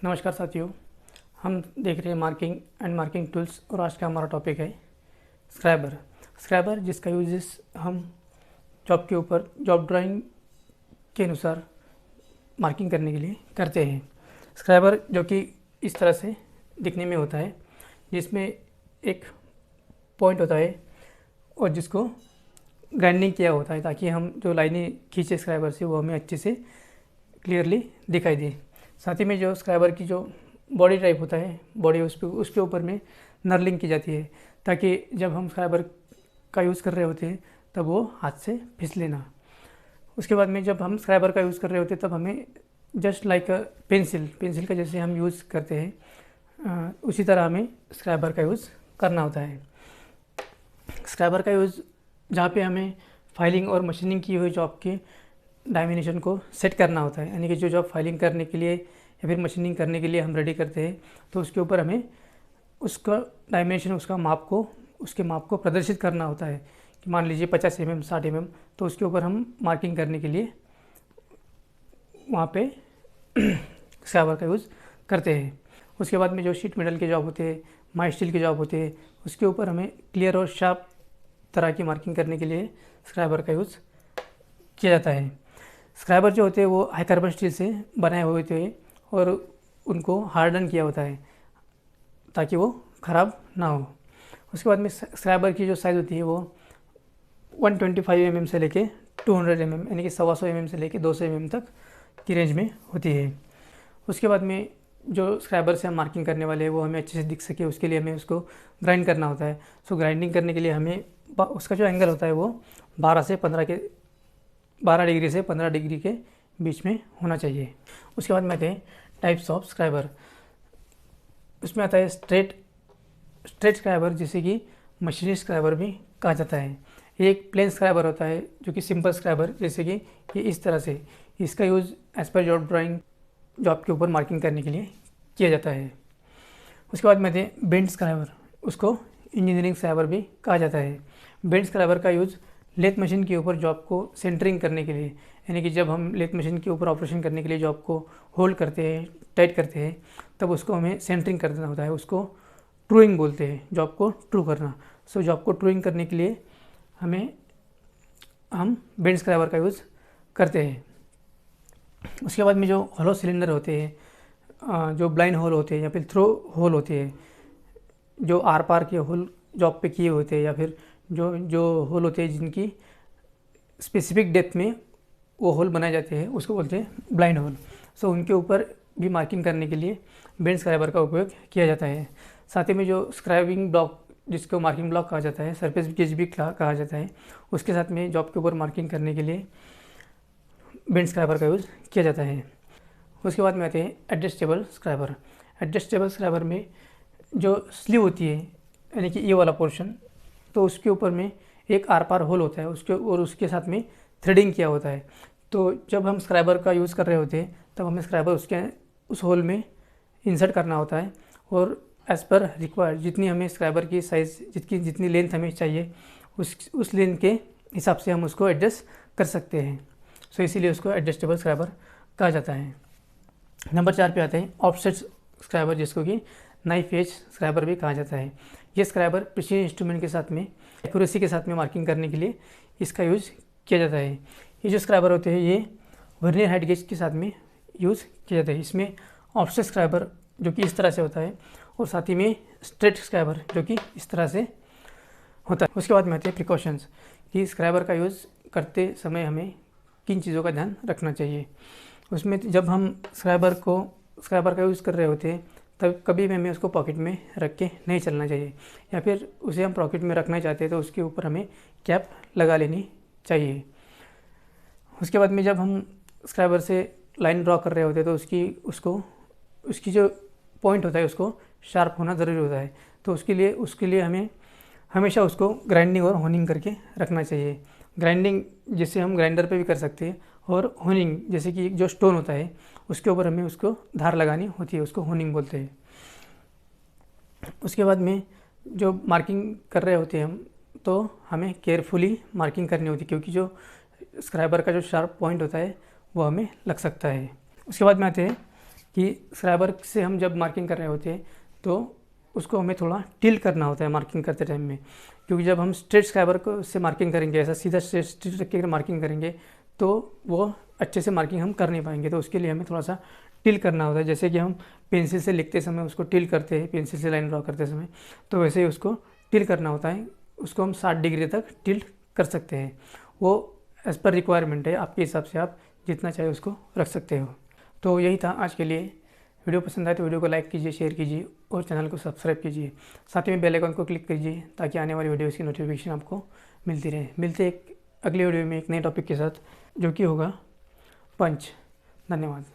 नमस्कार साथियों, हम देख रहे हैं मार्किंग एंड मार्किंग टूल्स और आज का हमारा टॉपिक है स्क्रैबर जिसका यूजेस हम जॉब के ऊपर जॉब ड्राइंग के अनुसार मार्किंग करने के लिए करते हैं। स्क्रैबर जो कि इस तरह से दिखने में होता है, जिसमें एक पॉइंट होता है और जिसको ग्राइंडिंग किया होता है ताकि हम जो लाइनें खींचे स्क्रैबर से वो हमें अच्छे से क्लियरली दिखाई दे। साथ ही में जो स्क्रैबर की जो बॉडी टाइप होता है, बॉडी उसके ऊपर में नर्लिंग की जाती है ताकि जब हम स्क्रैबर का यूज़ कर रहे होते हैं तब वो हाथ से फिसले ना। उसके बाद में जब हम स्क्रैबर का यूज़ कर रहे होते हैं तब हमें जस्ट लाइक पेंसिल का जैसे हम यूज़ करते हैं उसी तरह हमें स्क्रैबर का यूज़ करना होता है। स्क्रैबर का यूज़ जहाँ पे हमें फाइलिंग और मशीनिंग की हुई जॉब के डायमेंशन को सेट करना होता है, यानी कि जो जॉब फाइलिंग करने के लिए या फिर मशीनिंग करने के लिए हम रेडी करते हैं तो उसके ऊपर हमें उसका डायमेंशन उसके माप को प्रदर्शित करना होता है कि मान लीजिए 50 mm 60 mm, तो उसके ऊपर हम मार्किंग करने के लिए वहाँ पे स्क्रैबर का यूज़ करते हैं। उसके बाद में जो शीट मेटल के जॉब होते हैं, माई स्टील के जॉब होते हैं, उसके ऊपर हमें क्लियर और शार्प तरह की मार्किंग करने के लिए स्क्रैबर का यूज़ किया जाता है। स्क्रैबर जो होते हैं वो हाई कार्बन स्टील से बनाए हुए होते हैं और उनको हार्डन किया होता है ताकि वो ख़राब ना हो। उसके बाद में स्क्रैबर की जो साइज़ होती है वो 125 mm से लेके 200 mm यानी कि 125 mm से लेके 200 mm तक की रेंज में होती है। उसके बाद में जो स्क्रैबर से हम मार्किंग करने वाले हैं वो हमें अच्छे से दिख सके उसके लिए हमें उसको ग्राइंड करना होता है। सो ग्राइंडिंग करने के लिए हमें उसका जो एंगल होता है वो 12 डिग्री से 15 डिग्री के बीच में होना चाहिए। उसके बाद में आते हैं टाइप्स ऑफ स्क्रैबर। उसमें आता है स्ट्रेट स्क्रैबर जिसे कि मशीनी स्क्रैबर भी कहा जाता है। एक प्लेन स्क्रैबर होता है जो कि सिंपल स्क्रैबर, जैसे कि ये इस तरह से, इसका use as per job drawing job के ऊपर मार्किंग करने के लिए किया जाता है। उसके बाद में आते हैं बेंड स्क्रैबर, उसको इंजीनियरिंग स्क्रैबर भी कहा जाता है। बेंड स्क्रैबर का यूज़ लेथ मशीन के ऊपर जॉब को सेंटरिंग करने के लिए, यानी कि जब हम लेथ मशीन के ऊपर ऑपरेशन करने के लिए जॉब को होल्ड करते हैं, टाइट करते हैं, तब उसको हमें सेंटरिंग कर देना होता है। उसको ट्रूइंग बोलते हैं, जॉब को ट्रू करना। सो जॉब को ट्रूइंग करने के लिए हम बेंड स्क्रैबर का यूज़ करते हैं। उसके बाद में जो हॉलो सिलेंडर होते हैं, जो ब्लाइंड होल होते हैं या फिर थ्रो होल होते हैं, जो आर पार के होल जॉब पे किए होते हैं या फिर जो होल होते हैं जिनकी स्पेसिफिक डेप्थ में वो होल बनाए जाते हैं, उसको बोलते हैं ब्लाइंड होल। सो उनके ऊपर भी मार्किंग करने के लिए बेंड स्क्रैबर का उपयोग किया जाता है। साथ ही में जो स्क्रैबिंग ब्लॉक जिसको मार्किंग ब्लॉक कहा जाता है, सरफेस गेज भी कहा जाता है, उसके साथ में जॉब के ऊपर मार्किंग करने के लिए बेंड स्क्रैबर का यूज़ किया जाता है। उसके बाद में आते हैं एडजस्टेबल स्क्रैबर। एडजस्टेबल स्क्रैबर में जो स्लीव होती है, यानी कि ये वाला पोर्शन, तो उसके ऊपर में एक आर पार होल होता है उसके साथ में थ्रेडिंग किया होता है। तो जब हम स्क्रैबर का यूज़ कर रहे होते हैं तब हमें स्क्रैबर उस होल में इंसर्ट करना होता है और एज़ पर रिक्वायर्ड जितनी हमें स्क्रैबर की साइज़ जितनी लेंथ हमें चाहिए उस लेंथ के हिसाब से हम उसको एडजस्ट कर सकते हैं। सो इसीलिए उसको एडजस्टेबल स्क्रैबर कहा जाता है। नंबर 4 पे आते हैं ऑफसेट स्क्रैबर, जिसको कि नाइफ एज स्क्रैबर भी कहा जाता है। ये स्क्रैबर प्रिसीजन इंस्ट्रूमेंट के साथ में एक्यूरेसी के साथ में मार्किंग करने के लिए इसका यूज़ किया जाता है। ये जो स्क्रैबर होते हैं ये वर्नियर हाइट गेज के साथ में यूज़ किया जाता है। इसमें ऑफसेट स्क्रैबर जो कि इस तरह से होता है और साथ ही में स्ट्रेट स्क्रैबर जो कि इस तरह से होता है। उसके बाद में आते हैं प्रिकॉशंस कि स्क्रैबर का यूज़ करते समय हमें किन चीज़ों का ध्यान रखना चाहिए। उसमें जब हम स्क्रैबर का यूज़ कर रहे होते हैं तब कभी भी हमें उसको पॉकेट में रख के नहीं चलना चाहिए, या फिर उसे हम पॉकेट में रखना चाहते हैं तो उसके ऊपर हमें कैप लगा लेनी चाहिए। उसके बाद में जब हम स्क्रैबर से लाइन ड्रॉ कर रहे होते हैं तो उसकी जो पॉइंट होता है उसको शार्प होना ज़रूरी होता है। तो उसके लिए हमें हमेशा उसको ग्राइंडिंग और होनिंग करके रखना चाहिए। ग्राइंडिंग जैसे हम ग्राइंडर पे भी कर सकते हैं और होनिंग जैसे कि जो स्टोन होता है उसके ऊपर हमें उसको धार लगानी होती है, उसको होनिंग बोलते हैं। उसके बाद में जो मार्किंग कर रहे होते हैं हम तो हमें केयरफुली मार्किंग करनी होती है, क्योंकि जो स्क्रैबर का जो शार्प पॉइंट होता है वो हमें लग सकता है। उसके बाद में आते हैं कि स्क्राइबर से हम जब मार्किंग कर रहे होते हैं तो उसको हमें थोड़ा टिल्ट करना होता है मार्किंग करते टाइम में, क्योंकि जब हम स्ट्रेट स्क्राइबर को से मार्किंग करेंगे, ऐसा सीधा स्ट्रेट रख के मार्किंग करेंगे तो वो अच्छे से मार्किंग हम कर नहीं पाएंगे। तो उसके लिए हमें थोड़ा सा टिल करना होता है, जैसे कि हम पेंसिल से लिखते समय उसको टिल करते हैं, पेंसिल से लाइन ड्रॉ करते समय, तो वैसे ही उसको टिल करना होता है। उसको हम 60 डिग्री तक टिल्ट कर सकते हैं। वो एज़ पर रिक्वायरमेंट है, आपके हिसाब से आप जितना चाहे उसको रख सकते हो। तो यही था आज के लिए। वीडियो पसंद आए तो वीडियो को लाइक कीजिए, शेयर कीजिए और चैनल को सब्सक्राइब कीजिए। साथ ही में बेल आइकन को क्लिक कीजिए ताकि आने वाली वीडियोज़ की नोटिफिकेशन आपको मिलती रहे। मिलते एक अगले वीडियो में एक नए टॉपिक के साथ, जो कि होगा पंच। धन्यवाद।